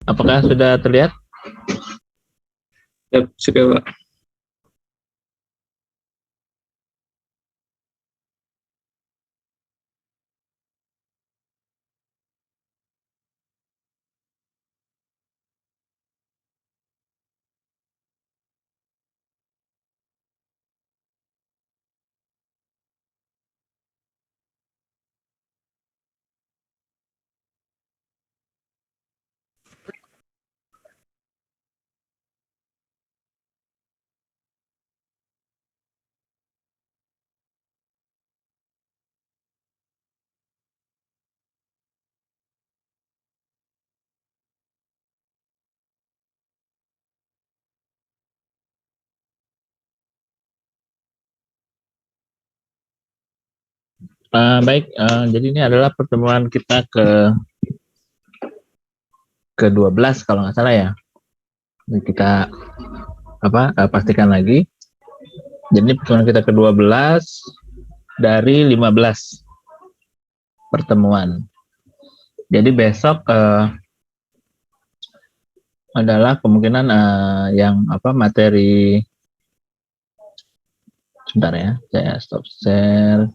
Apakah sudah terlihat? Ya, sudah Pak. Baik, jadi ini adalah pertemuan kita ke-12 kalau nggak salah ya. Jadi kita pastikan lagi. Jadi ini pertemuan kita ke-12 dari 15 pertemuan. Jadi besok adalah kemungkinan yang materi. Sebentar ya, saya stop share.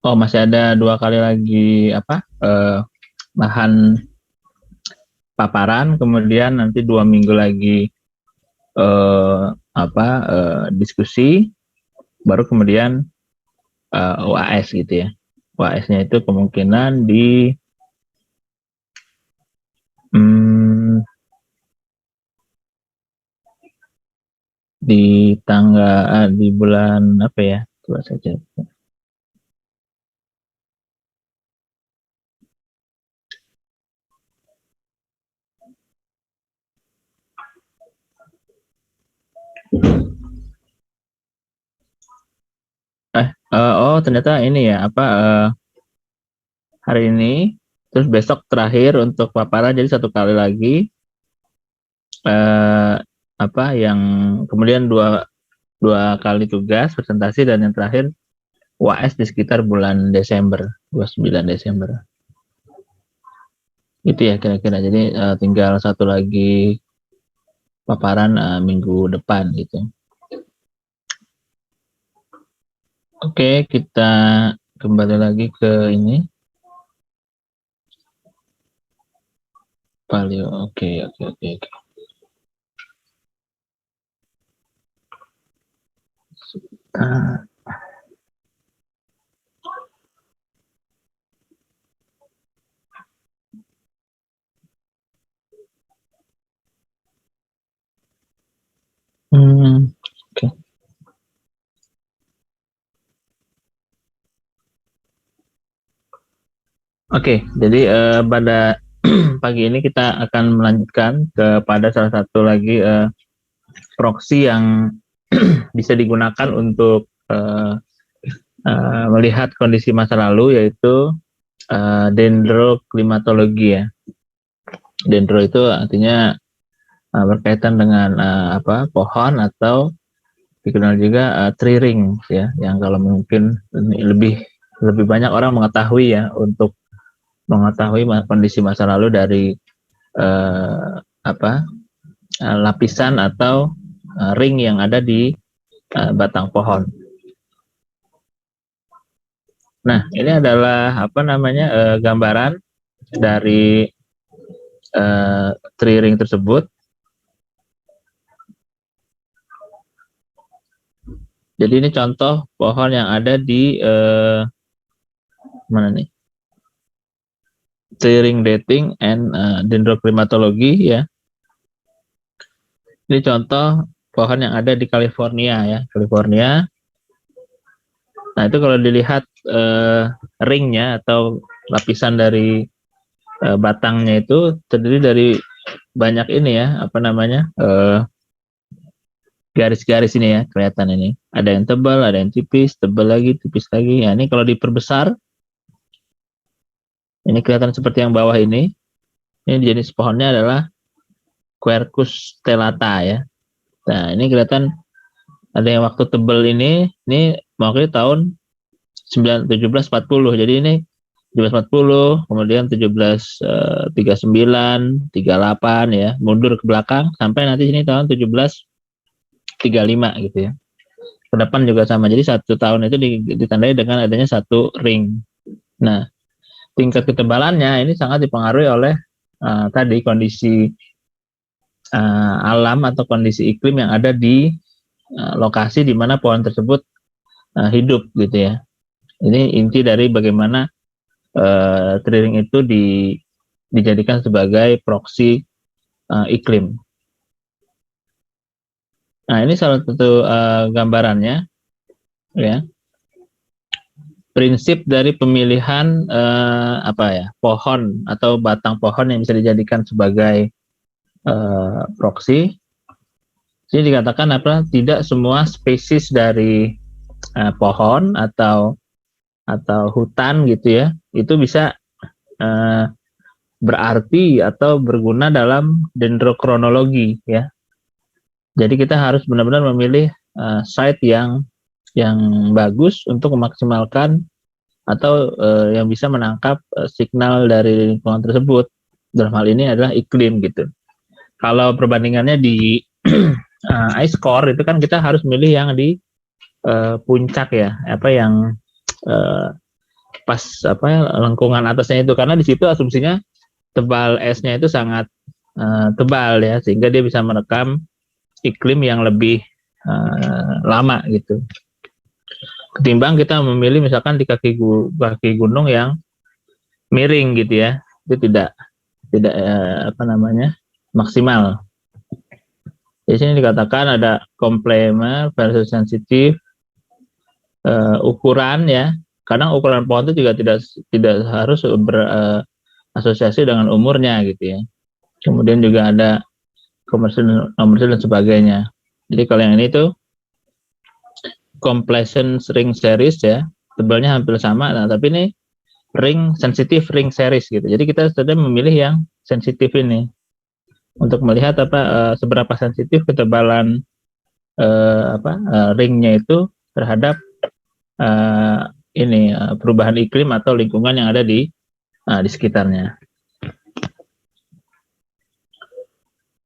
Oh, masih ada 2 kali lagi bahan paparan, kemudian nanti 2 minggu lagi diskusi, baru kemudian UAS gitu ya. UAS-nya itu kemungkinan di bulan apa ya? Coba saja. Ternyata ini ya hari ini, terus besok terakhir untuk paparan, jadi 1 kali lagi yang kemudian dua kali tugas presentasi, dan yang terakhir UAS di sekitar bulan Desember, 29 Desember. Itu ya kira-kira. Jadi tinggal 1 lagi paparan minggu depan gitu. Oke, kita kembali lagi ke ini. Paleo. Oke. Oke. Oke, jadi pada pagi ini kita akan melanjutkan kepada salah satu lagi proxy yang bisa digunakan untuk melihat kondisi masa lalu, yaitu dendroklimatologi ya. Dendro itu artinya berkaitan dengan pohon, atau dikenal juga tree ring ya, yang kalau mungkin lebih banyak orang mengetahui ya, untuk mengetahui kondisi masa lalu dari lapisan atau ring yang ada di batang pohon. Nah, ini adalah gambaran dari tree ring tersebut. Jadi ini contoh pohon yang ada di mana nih? Tree ring dating and dendroklimatologi ya. Ini contoh pohon yang ada di California ya, California. Nah, itu kalau dilihat ringnya atau lapisan dari batangnya itu terdiri dari banyak ini ya, garis-garis ini ya, kelihatan ini. Ada yang tebal, ada yang tipis, tebal lagi, tipis lagi. Ya, ini kalau diperbesar Ini kelihatan seperti yang bawah ini. Ini jenis pohonnya adalah Quercus stellata ya. Nah, ini kelihatan ada yang waktu tebal ini mewakili tahun 1740. Jadi ini 1740, kemudian 1739, 38 ya, mundur ke belakang sampai nanti sini tahun 1735 gitu ya. Ke depan juga sama. Jadi 1 tahun itu ditandai dengan adanya 1 ring. Nah, tingkat ketebalannya ini sangat dipengaruhi oleh tadi kondisi alam atau kondisi iklim yang ada di lokasi di mana pohon tersebut hidup gitu ya. Ini inti dari bagaimana tree ring itu dijadikan sebagai proksi iklim. Nah, ini salah satu gambarannya ya. Prinsip dari pemilihan pohon atau batang pohon yang bisa dijadikan sebagai proksi. Ini dikatakan tidak semua spesies dari pohon atau hutan gitu ya, itu bisa berarti atau berguna dalam dendrokronologi ya. Jadi kita harus benar-benar memilih site yang bagus untuk memaksimalkan atau yang bisa menangkap signal dari lingkungan tersebut. Dalam hal ini adalah iklim gitu. Kalau perbandingannya di ice core itu kan kita harus milih yang di puncak ya, yang pas lengkungan atasnya itu, karena di situ asumsinya tebal esnya itu sangat tebal ya, sehingga dia bisa merekam iklim yang lebih lama gitu. Ketimbang kita memilih misalkan di kaki gunung yang miring gitu ya, itu tidak maksimal. Di sini dikatakan ada complemer versus sensitif, ukuran ya. Kadang ukuran pohon itu juga tidak harus berasosiasi dengan umurnya gitu ya. Kemudian juga ada komersial dan sebagainya. Jadi kalau yang ini tuh completion ring series ya, tebalnya hampir sama. Nah, tapi ini sensitif ring series gitu. Jadi kita sudah memilih yang sensitif ini untuk melihat seberapa sensitif ketebalan ringnya itu terhadap perubahan iklim atau lingkungan yang ada di sekitarnya.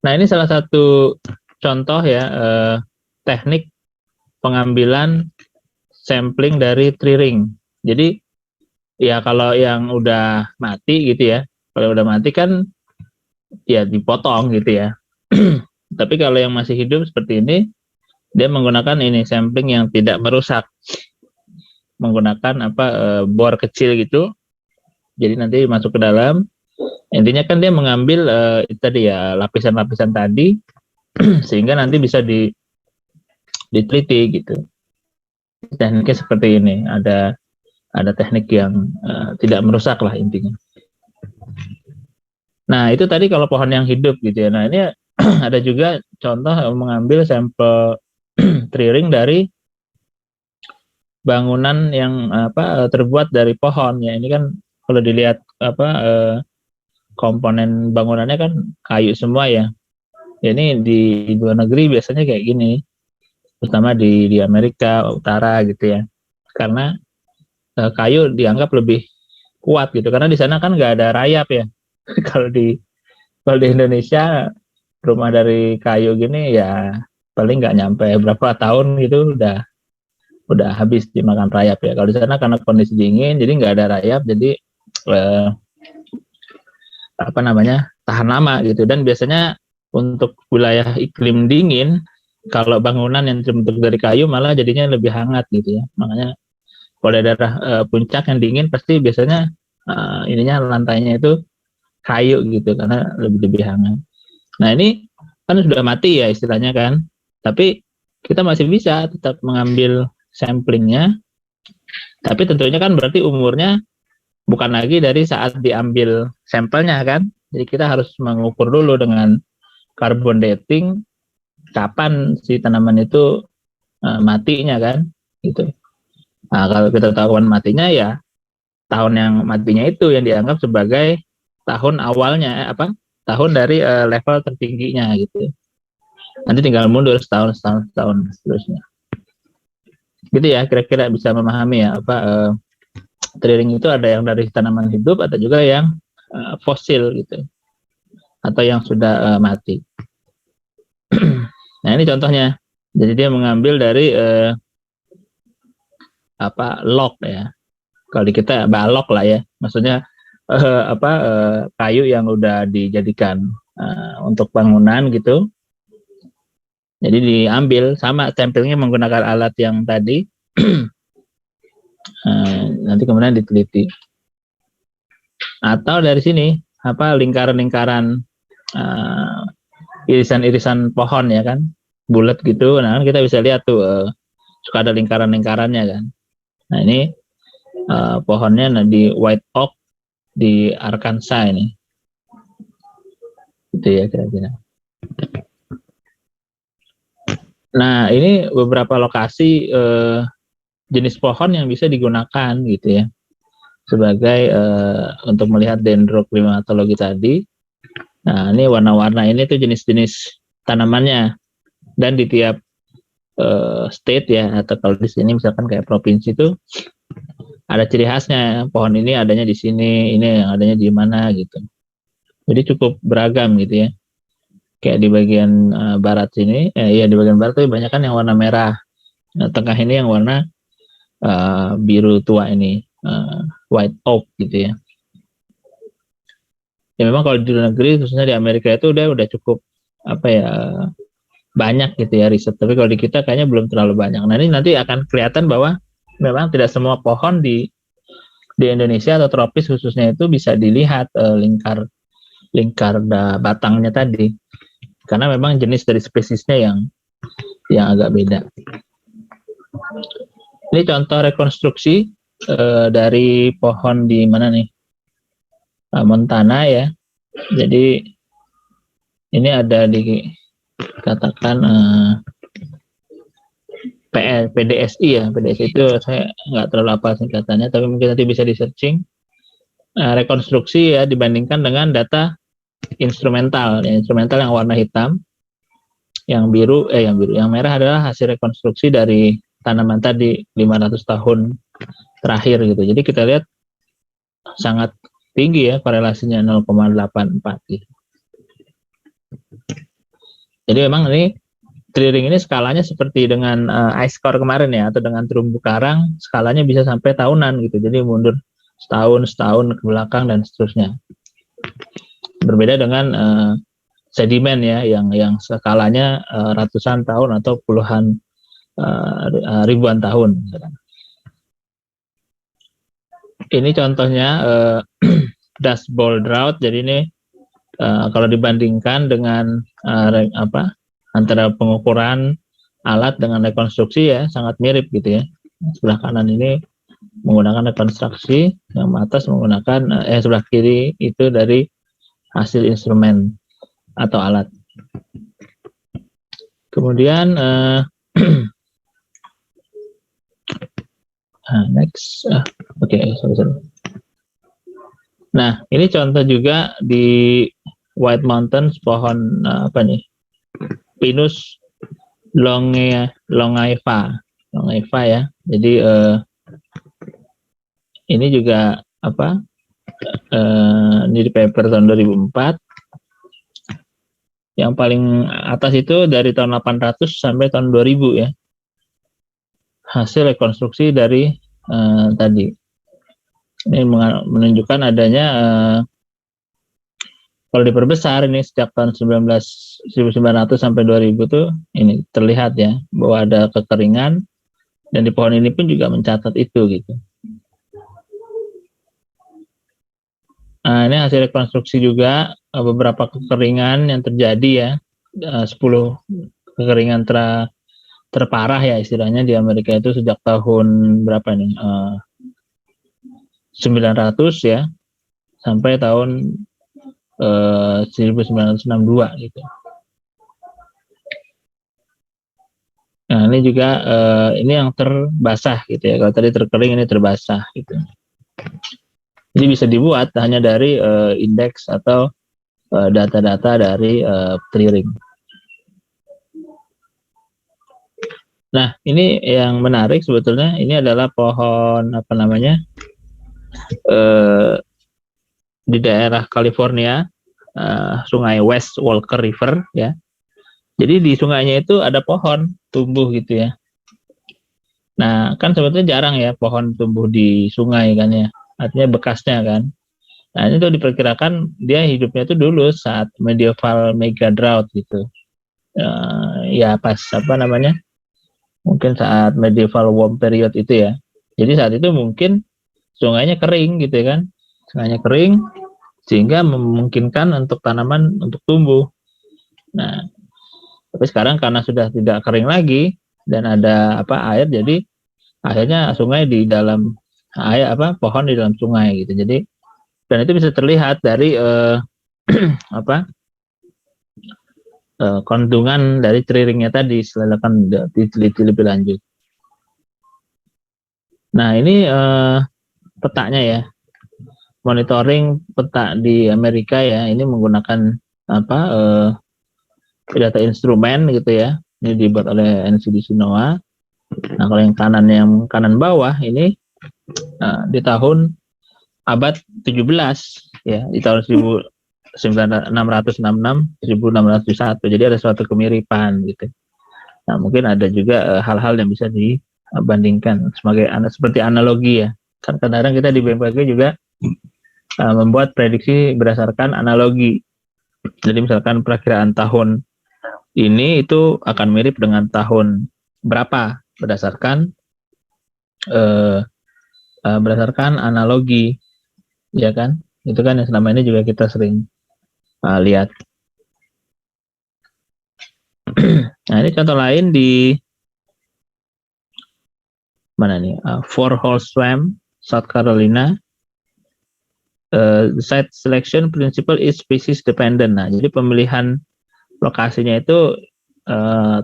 Nah, ini salah satu contoh ya teknik pengambilan sampling dari tree ring. Jadi ya kalau yang udah mati gitu ya, kalau udah mati kan ya dipotong gitu ya. Tapi kalau yang masih hidup seperti ini, dia menggunakan sampling yang tidak merusak, menggunakan bor kecil gitu. Jadi nanti masuk ke dalam. Intinya kan dia mengambil tadi ya lapisan-lapisan tadi sehingga nanti bisa diteliti gitu. Tekniknya seperti ini, ada teknik yang tidak merusak lah intinya. Nah, itu tadi kalau pohon yang hidup gitu ya. Nah, ini ada juga contoh mengambil sampel tree ring dari bangunan yang terbuat dari pohon ya. Ini kan kalau dilihat komponen bangunannya kan kayu semua ya. Ya, ini di luar negeri biasanya kayak gini, terutama di Amerika Utara gitu ya, karena kayu dianggap lebih kuat gitu, karena di sana kan nggak ada rayap ya. kalau di Indonesia rumah dari kayu gini ya paling nggak nyampe berapa tahun gitu udah habis dimakan rayap ya. Kalau di sana karena kondisi dingin jadi nggak ada rayap, jadi tahan lama gitu. Dan biasanya untuk wilayah iklim dingin, kalau bangunan yang terbentuk dari kayu malah jadinya lebih hangat gitu ya. Makanya kalau daerah puncak yang dingin pasti biasanya lantainya itu kayu gitu karena lebih hangat. Nah, ini kan sudah mati ya istilahnya kan, tapi kita masih bisa tetap mengambil samplingnya, tapi tentunya kan berarti umurnya bukan lagi dari saat diambil sampelnya kan. Jadi kita harus mengukur dulu dengan carbon dating kapan si tanaman itu matinya kan gitu. Nah, kalau kita tahu kapan matinya ya tahun yang matinya itu yang dianggap sebagai tahun awalnya, tahun dari level tertingginya gitu. Nanti tinggal mundur setahun seterusnya. Gitu ya, kira-kira bisa memahami ya trailing itu ada yang dari tanaman hidup, ada juga yang fosil gitu, atau yang sudah mati. Nah ini contohnya. Jadi dia mengambil dari log ya. Kalau di kita balok lah ya, maksudnya kayu yang udah dijadikan untuk bangunan gitu. Jadi diambil sama stempelnya menggunakan alat yang tadi, nanti kemudian diteliti. Atau dari sini lingkaran-lingkaran irisan-irisan pohon ya kan, bulat gitu. Nah kan kita bisa lihat tuh suka ada lingkaran-lingkarannya kan. Nah ini pohonnya di white oak di Arkansas ini. Gitu ya kira-kira. Nah ini beberapa lokasi jenis pohon yang bisa digunakan gitu ya sebagai untuk melihat dendroklimatologi tadi. Nah ini warna-warna ini tuh jenis-jenis tanamannya, dan di tiap state ya, atau kalau di sini misalkan kayak provinsi itu ada ciri khasnya, pohon ini adanya di sini, ini yang adanya di mana gitu. Jadi cukup beragam gitu ya. Kayak di bagian barat sini, ya di bagian barat tuh banyak kan yang warna merah. Nah, tengah ini yang warna biru tua ini, white oak gitu ya. Ya memang kalau di luar negeri, khususnya di Amerika itu udah cukup banyak gitu ya riset. Tapi kalau di kita kayaknya belum terlalu banyak. Nah ini nanti akan kelihatan bahwa memang tidak semua pohon di Indonesia atau tropis khususnya itu bisa dilihat lingkar batangnya tadi, karena memang jenis dari spesiesnya yang agak beda. Ini contoh rekonstruksi dari pohon di mana nih, Montana ya. Jadi ini ada dikatakan PDSI ya. PDSI itu saya nggak terlalu hafal singkatannya, tapi mungkin nanti bisa di searching. Rekonstruksi ya dibandingkan dengan data instrumental. Instrumental yang warna hitam, yang merah adalah hasil rekonstruksi dari tanaman tadi 500 tahun terakhir gitu. Jadi kita lihat sangat tinggi ya korelasinya 0,84 gitu. Jadi memang ini tree ring ini skalanya seperti dengan ice core kemarin ya, atau dengan terumbu karang, skalanya bisa sampai tahunan gitu. Jadi mundur setahun ke belakang dan seterusnya. Berbeda dengan sedimen ya, yang skalanya ratusan tahun atau puluhan ribuan tahun. Ini contohnya Dust Bowl Drought. Jadi ini kalau dibandingkan dengan antara pengukuran alat dengan rekonstruksi ya sangat mirip gitu ya. Sebelah kanan ini menggunakan rekonstruksi, yang atas menggunakan sebelah kiri itu dari hasil instrumen atau alat. Kemudian next, oke, sorry. Nah ini contoh juga di White Mountains, pohon Pinus longaiva ya. Jadi ini juga ini di paper tahun 2004. Yang paling atas itu dari tahun 800 sampai tahun 2000 ya. Hasil rekonstruksi dari tadi. Ini menunjukkan adanya kalau diperbesar ini sejak tahun 1900 sampai 2000 tuh ini terlihat ya bahwa ada kekeringan, dan di pohon ini pun juga mencatat itu gitu. Nah, ini hasil rekonstruksi juga beberapa kekeringan yang terjadi ya, 10 kekeringan terparah ya istilahnya di Amerika itu sejak tahun berapa nih, 900 ya sampai tahun 1962 gitu. Nah ini juga ini yang terbasah gitu ya. Kalau tadi terkering, ini terbasah gitu. Jadi bisa dibuat hanya dari indeks atau data-data dari tree ring. Nah, ini yang menarik sebetulnya, ini adalah pohon apa namanya, di daerah California, sungai West Walker River ya. Jadi di sungainya itu ada pohon tumbuh gitu ya. Nah, kan sebetulnya jarang ya pohon tumbuh di sungai kan ya, artinya bekasnya kan. Nah, ini tuh diperkirakan dia hidupnya tuh dulu saat medieval mega drought gitu. Ya pas apa namanya, mungkin saat medieval warm period itu ya. Jadi saat itu mungkin sungainya kering gitu ya kan, sungainya kering sehingga memungkinkan untuk tanaman untuk tumbuh. Nah, tapi sekarang karena sudah tidak kering lagi dan ada apa air, jadi akhirnya sungai di dalam air apa pohon di dalam sungai gitu. Jadi dan itu bisa terlihat dari apa kandungan dari tree ringnya tadi, silakan diteliti lebih lanjut. Nah ini petanya ya, monitoring peta di Amerika ya, ini menggunakan apa data instrumen gitu ya, ini dibuat oleh NCDC NOAA. Nah kalau yang kanan bawah ini di tahun abad 17 ya, di tahun 1666 1601, jadi ada suatu kemiripan gitu. Nah mungkin ada juga hal-hal yang bisa dibandingkan seperti analogi ya, kan kadang-kadang kita di BMKG juga membuat prediksi berdasarkan analogi. Jadi misalkan perakiraan tahun ini itu akan mirip dengan tahun berapa berdasarkan analogi, ya kan? Itu kan yang selama ini juga kita sering lihat. Nah ini contoh lain di mana nih? Four Hole Swamp, South Carolina. The site selection principle is species dependent. Nah jadi pemilihan lokasinya itu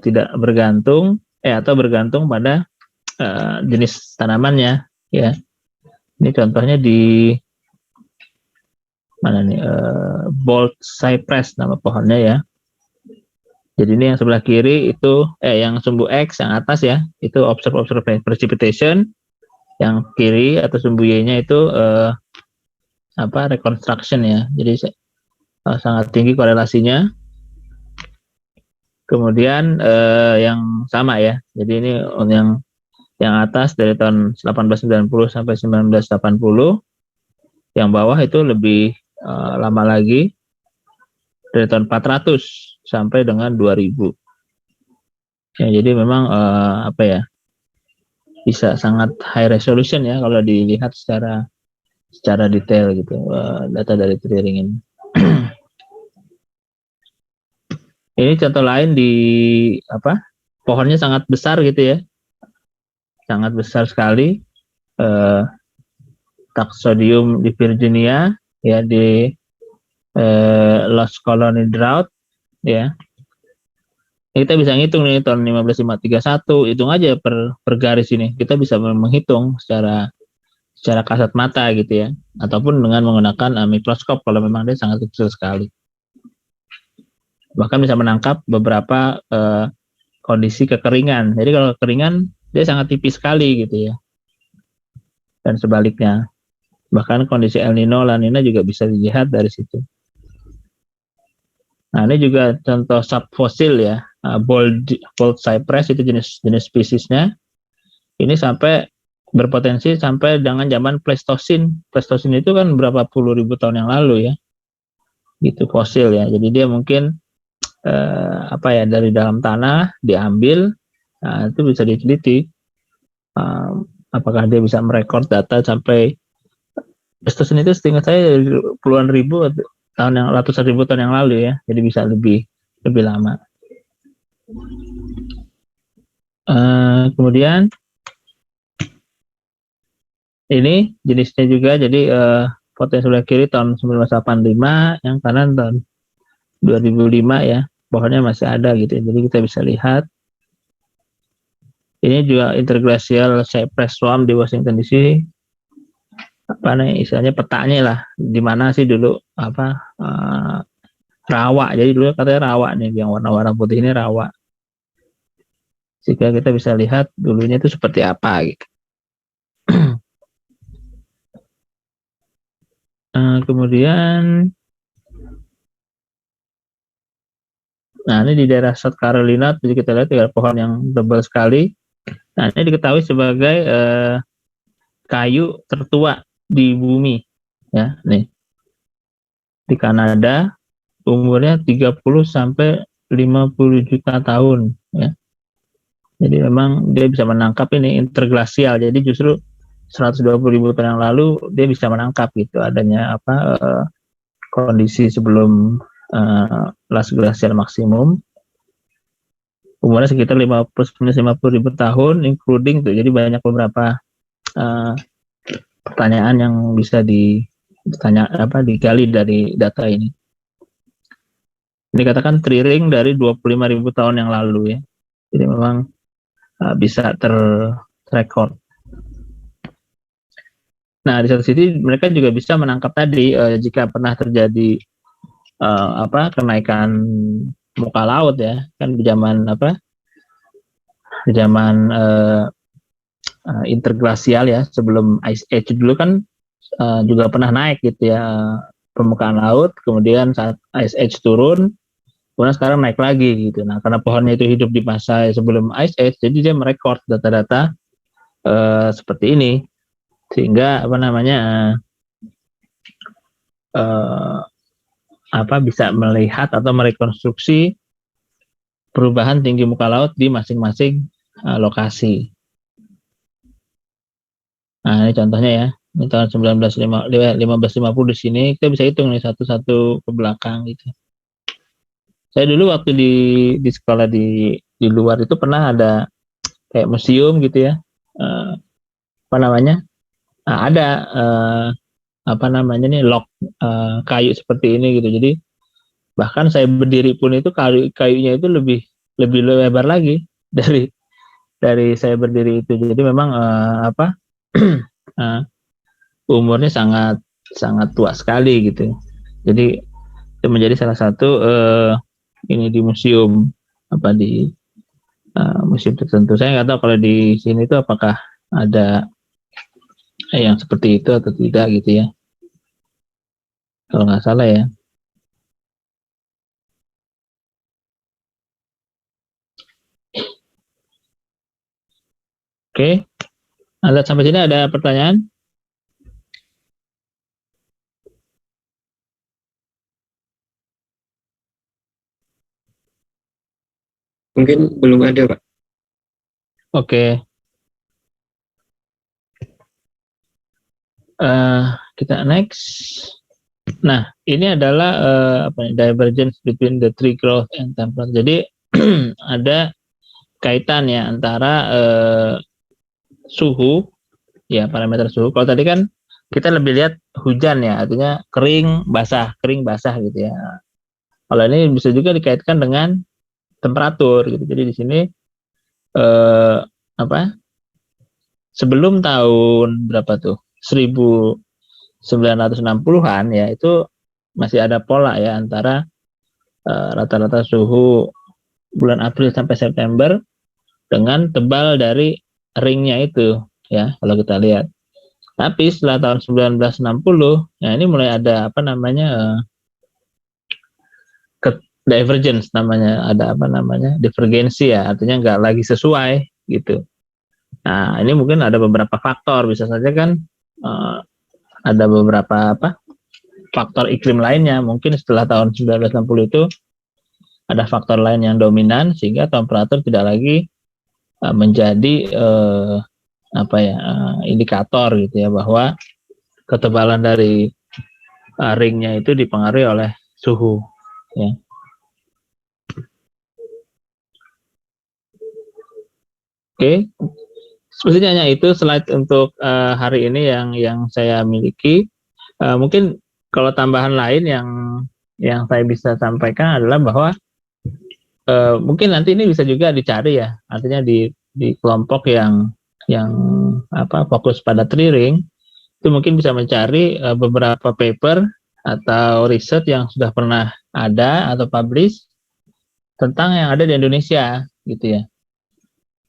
tidak bergantung atau bergantung pada jenis tanamannya ya. Ini contohnya di mana nih, Bold Cypress nama pohonnya ya. Jadi ini yang sebelah kiri itu yang sumbu X yang atas ya, itu observe precipitation. Yang kiri atau sumbu Y-nya itu reconstruction ya. Jadi sangat tinggi korelasinya. Kemudian yang sama ya. Jadi ini yang atas dari tahun 1890 sampai 1980. Yang bawah itu lebih lama lagi, dari tahun 400 sampai dengan 2000. Ya, jadi memang bisa sangat high resolution ya kalau dilihat secara detail gitu data dari tree ring ini. Ini contoh lain di pohonnya sangat besar gitu ya, sangat besar sekali. Taxodium di Virginia ya, di Lost Colony Drought ya. Kita bisa ngitung nih tahun 15531, hitung aja per garis ini. Kita bisa menghitung secara kasat mata gitu ya, ataupun dengan menggunakan mikroskop kalau memang dia sangat kecil sekali. Bahkan bisa menangkap beberapa kondisi kekeringan. Jadi kalau kekeringan dia sangat tipis sekali gitu ya. Dan sebaliknya. Bahkan kondisi El Nino, La Nina juga bisa dilihat dari situ. Nah, ini juga contoh subfosil ya. Bold Cypress itu jenis spesiesnya. Ini sampai berpotensi sampai dengan zaman Pleistosin. Pleistosin itu kan berapa puluh ribu tahun yang lalu ya. Gitu fosil ya. Jadi dia mungkin dari dalam tanah diambil. Nah, itu bisa diteliti. Apakah dia bisa merekod data sampai Pleistosin itu seingat saya puluhan ribu tahun yang ratusan ribu tahun yang lalu ya, jadi bisa lebih lama. Kemudian ini jenisnya juga, jadi foto yang sebelah kiri tahun 1985, yang kanan tahun 2005 ya, pohonnya masih ada gitu, jadi kita bisa lihat. Ini juga interglacial cypress swamp di Washington DC. apa nih istilahnya petanya lah, di mana sih dulu apa rawa. Jadi dulu katanya rawa nih, yang warna-warna putih ini rawa. Sehingga kita bisa lihat dulunya itu seperti apa gitu. Kemudian, nah ini di daerah South Carolina, jadi kita lihat ada pohon yang tebal sekali. Nah ini diketahui sebagai kayu tertua di bumi, ya nih di Kanada, umurnya 30 sampai 50 juta tahun, ya. Jadi memang dia bisa menangkap ini interglasial. Jadi justru 120.000 tahun yang lalu dia bisa menangkap gitu adanya apa kondisi sebelum las glasial maksimum. Umurnya sekitar 50 tahun, including tuh. Jadi banyak beberapa uh, pertanyaan yang bisa digali dari data ini. Ini katakan tree ring dari 25.000 tahun yang lalu, ya. Jadi memang bisa terrekord. Nah, di satu sisi mereka juga bisa menangkap tadi jika pernah terjadi kenaikan muka laut, ya. Kan di zaman interglasial, ya, sebelum Ice Age dulu kan juga pernah naik gitu, ya, permukaan laut, kemudian saat Ice Age turun, kemudian sekarang naik lagi gitu. Nah, karena pohonnya itu hidup di masa sebelum Ice Age, jadi dia merekord data-data seperti ini, sehingga bisa melihat atau merekonstruksi perubahan tinggi muka laut di masing-masing lokasi. Nah, ini contohnya, ya. Ini tahun 1550 di sini, kita bisa hitung nih satu-satu ke belakang gitu. Saya dulu waktu di sekolah di luar itu pernah ada kayak museum gitu, ya. Ada nih log kayu seperti ini gitu. Jadi bahkan saya berdiri pun itu kayunya itu lebih lebih lebar lagi dari saya berdiri itu. Jadi memang umurnya sangat sangat tua sekali gitu. Jadi itu menjadi salah satu ini di museum di museum tertentu. Saya nggak tahu kalau di sini itu apakah ada yang seperti itu atau tidak gitu, ya. Kalau nggak salah, ya. Oke, Anda sampai sini ada pertanyaan? Mungkin belum ada, Pak. Oke. Kita next. Nah, ini adalah divergence between the tree growth and temperature. Jadi ada kaitan, ya, antara suhu, ya, parameter suhu. Kalau tadi kan kita lebih lihat hujan, ya, artinya kering basah gitu, ya. Kalau ini bisa juga dikaitkan dengan temperatur gitu. Jadi di sini eh, sebelum tahun berapa tuh? 1960-an, ya, itu masih ada pola, ya, antara rata-rata suhu bulan April sampai September dengan tebal dari ringnya itu, ya, kalau kita lihat. Tapi setelah tahun 1960, ya, ini mulai ada divergence, namanya, ada divergensi, ya, artinya nggak lagi sesuai gitu. Nah, ini mungkin ada beberapa faktor, bisa saja kan ada beberapa faktor iklim lainnya. Mungkin setelah tahun 1960 itu ada faktor lain yang dominan sehingga temperatur tidak lagi menjadi indikator gitu, ya, bahwa ketebalan dari ringnya itu dipengaruhi oleh suhu, ya. Oke, sebenarnya hanya itu slide untuk hari ini yang saya miliki. Mungkin kalau tambahan lain yang saya bisa sampaikan adalah bahwa mungkin nanti ini bisa juga dicari, ya, artinya di kelompok yang fokus pada tree ring, itu mungkin bisa mencari beberapa paper atau riset yang sudah pernah ada atau publish tentang yang ada di Indonesia gitu ya.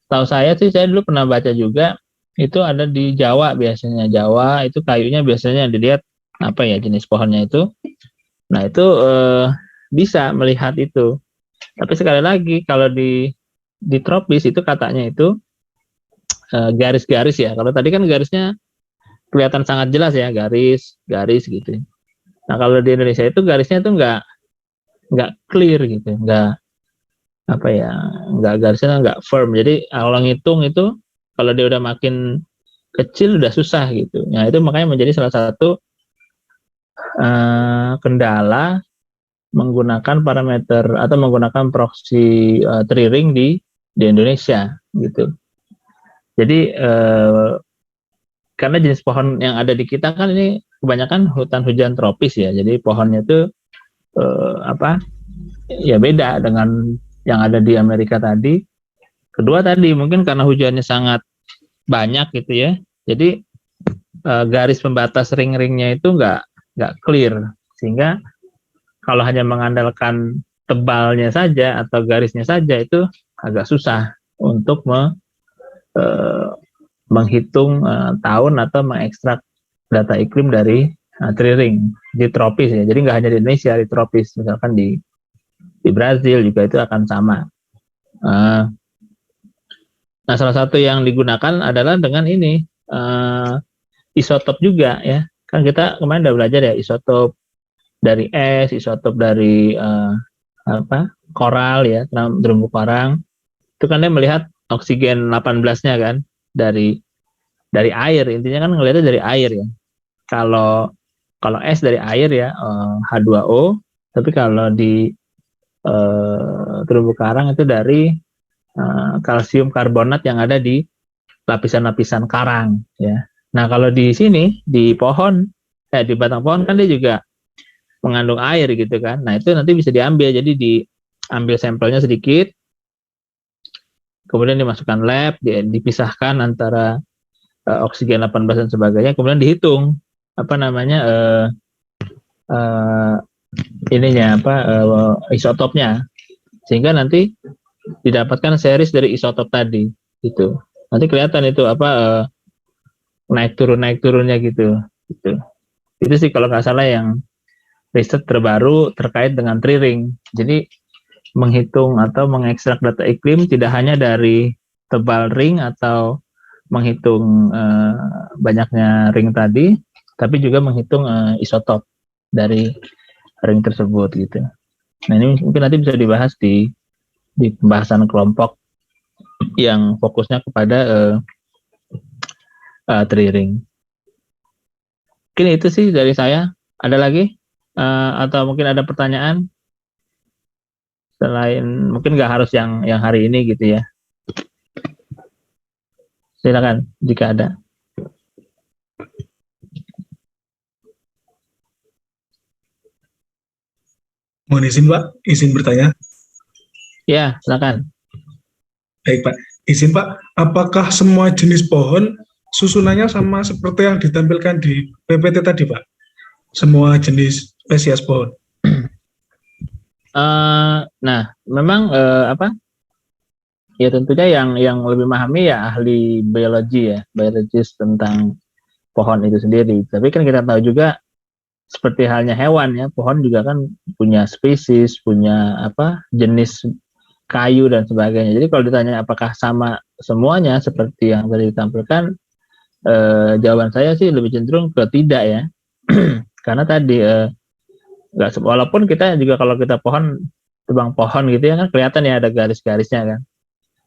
Tahu saya sih, saya dulu pernah baca juga itu ada di Jawa. Biasanya Jawa itu kayunya biasanya dilihat apa ya, jenis pohonnya itu. Nah itu bisa melihat itu. Tapi sekali lagi kalau di tropis itu katanya itu garis-garis ya. Kalau tadi kan garisnya kelihatan sangat jelas ya, garis gitu. Nah kalau di Indonesia itu garisnya itu nggak clear gitu, nggak apa ya, nggak, garisnya nggak firm. Jadi kalau ngitung itu kalau dia udah makin kecil udah susah gitu. Nah itu makanya menjadi salah satu kendala menggunakan parameter atau menggunakan proxy tree ring di Indonesia gitu. Jadi karena jenis pohon yang ada di kita kan ini kebanyakan hutan hujan tropis ya. Jadi pohonnya itu apa ya, beda dengan yang ada di Amerika tadi. Kedua tadi mungkin karena hujannya sangat banyak gitu ya. Jadi garis pembatas ring-ringnya itu nggak clear, sehingga kalau hanya mengandalkan tebalnya saja atau garisnya saja itu agak susah untuk menghitung tahun atau mengekstrak data iklim dari tree ring di tropis ya. Jadi nggak hanya di Indonesia, di tropis, misalkan di Brazil juga itu akan sama. Nah salah satu yang digunakan adalah dengan ini isotop juga ya. Kan kita kemarin udah belajar ya, isotop dari es, isotop dari koral ya, terumbu karang. Itu kan dia melihat oksigen 18-nya kan dari air. Intinya kan ngelihatnya dari air ya. Kalau es dari air ya, H2O, tapi kalau di terumbu karang itu dari kalsium karbonat yang ada di lapisan-lapisan karang ya. Nah kalau di sini di pohon, di batang pohon kan dia juga mengandung air gitu kan. Nah itu nanti bisa diambil, jadi diambil sampelnya sedikit, kemudian dimasukkan lab, dipisahkan antara oksigen 18 dan sebagainya, kemudian dihitung apa namanya ininya apa isotopnya, sehingga nanti didapatkan series dari isotop tadi gitu. Nanti kelihatan itu apa naik turunnya gitu. Itu sih kalau nggak salah yang riset terbaru terkait dengan tree ring. Jadi menghitung atau mengekstrak data iklim tidak hanya dari tebal ring atau menghitung banyaknya ring tadi, tapi juga menghitung isotop dari ring tersebut gitu. Nah ini mungkin nanti bisa dibahas di pembahasan kelompok yang fokusnya kepada tree ring. Mungkin itu sih dari saya. Ada lagi atau mungkin ada pertanyaan selain, mungkin nggak harus yang hari ini gitu ya. Silakan jika ada. Mohon izin Pak, izin bertanya. Ya, silakan. Baik Pak, izin Pak, apakah semua jenis pohon susunannya sama seperti yang ditampilkan di PPT tadi Pak? Semua jenis spesies pohon? Nah, memang apa? Ya tentunya yang lebih memahami ya ahli biologi ya, biologis tentang pohon itu sendiri. Tapi kan kita tahu juga seperti halnya hewan ya, pohon juga kan punya spesies, punya apa jenis kayu dan sebagainya. Jadi kalau ditanya apakah sama semuanya seperti yang tadi ditampilkan, jawaban saya sih lebih cenderung ke tidak ya. Karena tadi nggak, walaupun kita juga kalau kita tebang pohon gitu ya kan kelihatan ya ada garis-garisnya kan.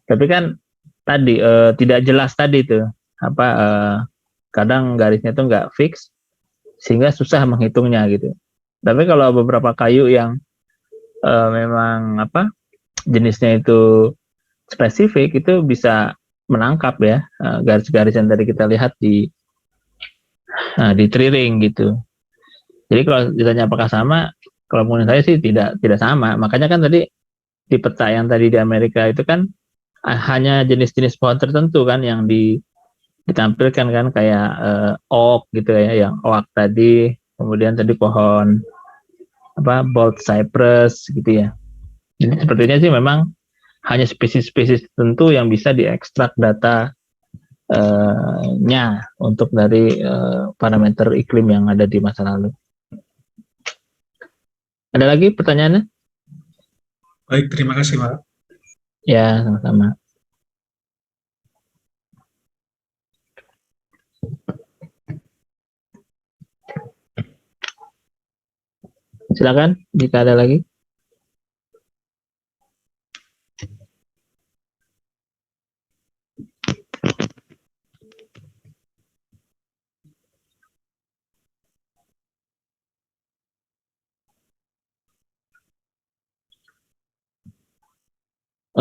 Tapi kan tadi tidak jelas tadi itu apa kadang garisnya itu nggak fix sehingga susah menghitungnya gitu. Tapi kalau beberapa kayu yang memang apa jenisnya itu spesifik, itu bisa menangkap ya garis-garis yang tadi kita lihat di tree ring gitu. Jadi kalau ditanya apakah sama, kalau menurut saya sih tidak sama. Makanya kan tadi di peta yang tadi di Amerika itu kan hanya jenis-jenis pohon tertentu kan yang ditampilkan kan kayak oak gitu ya, yang oak tadi, kemudian tadi pohon bold cypress gitu ya. Jadi sepertinya sih memang hanya spesies-spesies tertentu yang bisa diekstrak data nya untuk dari parameter iklim yang ada di masa lalu. Ada lagi pertanyaannya? Baik, terima kasih Pak. Ya, sama-sama. Silakan jika ada lagi.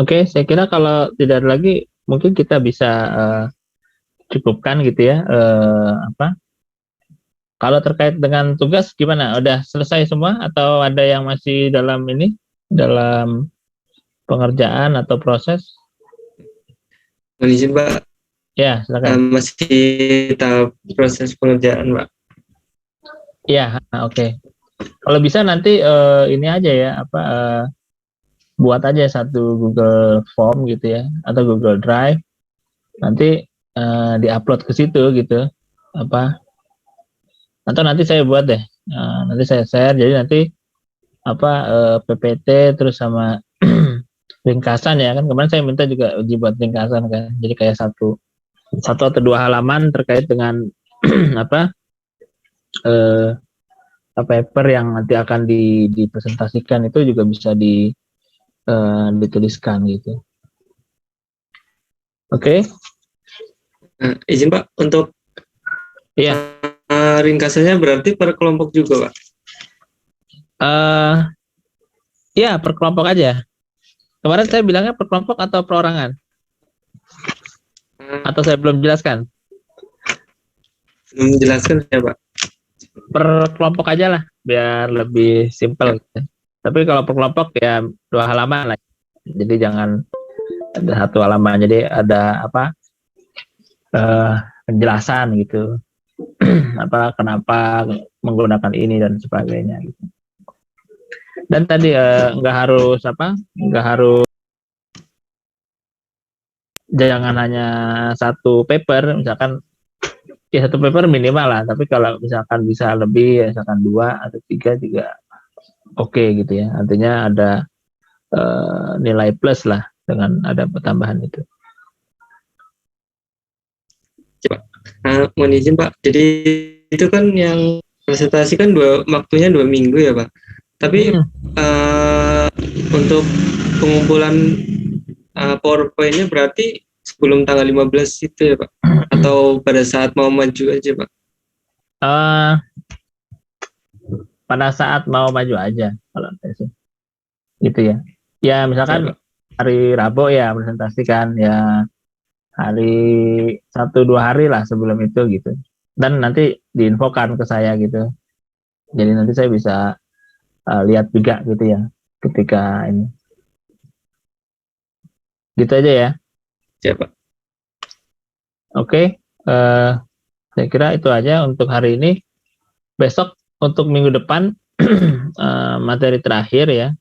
Oke, saya kira kalau tidak ada lagi, mungkin kita bisa cukupkan gitu ya. Kalau terkait dengan tugas gimana? Udah selesai semua atau ada yang masih dalam dalam pengerjaan atau proses? Mohon izin Pak, Ya, silakan. masih tahap proses pengerjaan Pak. Ya, oke. Kalau bisa nanti ini aja ya, buat aja satu Google Form gitu ya, atau Google Drive. Nanti diupload ke situ gitu. Atau nanti saya buat deh. Nanti saya share. Jadi nanti PPT terus sama ringkasan ya kan. Kemarin saya minta juga uji buat ringkasan kan. Jadi kayak satu atau dua halaman terkait dengan paper yang nanti akan dipresentasikan itu juga bisa dituliskan gitu. Oke. Izin Pak, untuk Iya. ringkasannya berarti per kelompok juga Pak? Ya, per kelompok aja. Kemarin saya bilangnya per kelompok atau perorangan? Atau saya belum jelaskan? Belum menjelaskan ya Pak. Per kelompok aja lah, biar lebih simpel. Gitu. Tapi kalau per kelompok ya 2 halaman lah. Jadi jangan ada 1 halaman. Jadi ada penjelasan gitu. Kenapa menggunakan ini dan sebagainya gitu. Dan tadi nggak harus jangan hanya satu paper, misalkan ya satu paper minimal lah, tapi kalau misalkan bisa lebih, misalkan 2 atau 3 juga oke gitu ya. Artinya ada nilai plus lah dengan ada pertambahan itu. Mohon izin Pak, jadi itu kan yang presentasi kan waktunya 2 minggu ya Pak. Tapi untuk pengumpulan PowerPoint-nya berarti sebelum tanggal 15 itu ya Pak? Atau pada saat mau maju aja Pak? Pada saat mau maju aja kalau gitu ya. Ya misalkan hari Rabu ya presentasikan ya, hari 1-2 hari lah sebelum itu gitu. Dan nanti diinfokan ke saya gitu. Jadi nanti saya bisa lihat juga gitu ya ketika ini. Gitu aja ya. Ya Pak. Oke, saya kira itu aja untuk hari ini. Besok untuk minggu depan materi terakhir ya.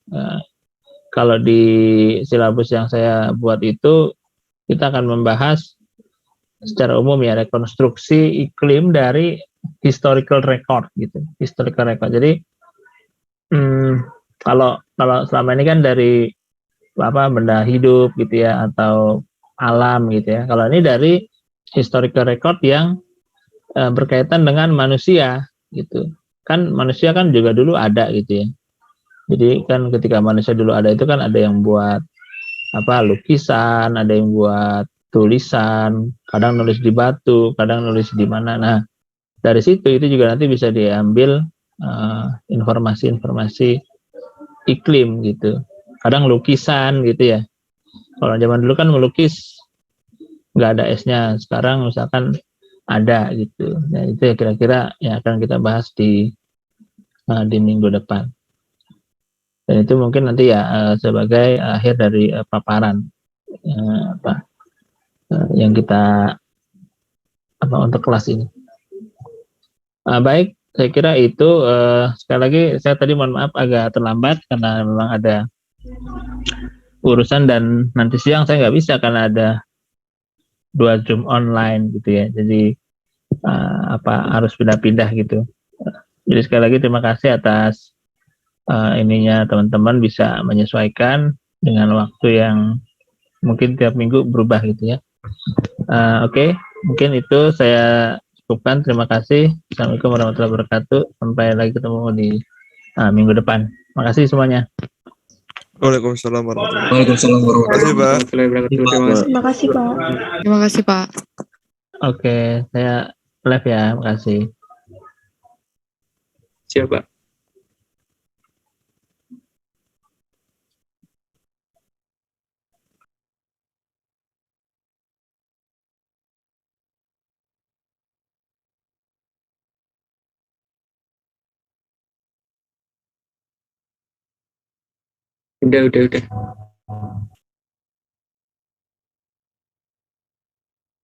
Kalau di silabus yang saya buat itu kita akan membahas secara umum ya rekonstruksi iklim dari historical record gitu. Historical record. Jadi kalau selama ini kan dari benda hidup gitu ya atau alam gitu ya. Kalau ini dari historical record yang berkaitan dengan manusia gitu. Kan manusia kan juga dulu ada gitu ya. Jadi kan ketika manusia dulu ada itu kan ada yang buat lukisan, ada yang buat tulisan, kadang nulis di batu, kadang nulis di mana. Nah, dari situ itu juga nanti bisa diambil informasi-informasi iklim gitu. Kadang lukisan gitu ya. Kalau zaman dulu kan melukis nggak ada S-nya, sekarang misalkan ada gitu. Nah, itu ya kira-kira yang akan kita bahas di minggu depan. Dan itu mungkin nanti ya sebagai akhir dari paparan yang kita untuk kelas ini. Baik, saya kira itu sekali lagi saya tadi mohon maaf agak terlambat karena memang ada urusan dan nanti siang saya nggak bisa karena ada 2 Zoom online gitu ya. Jadi harus pindah-pindah gitu. Jadi sekali lagi terima kasih atas ininya teman-teman bisa menyesuaikan dengan waktu yang mungkin tiap minggu berubah gitu ya. Oke, mungkin itu saya cukupkan. Terima kasih. Assalamualaikum warahmatullahi wabarakatuh. Sampai lagi ketemu di minggu depan. Terima kasih semuanya. Waalaikumsalam warahmatullahi Waalaikumsalam warahmatullahi wabarakatuh. Warahmatullahi wabarakatuh. Terima kasih. Terima kasih, Pak. Terima kasih, Pak. Oke, saya live ya. Terima kasih. Siapa? Udah.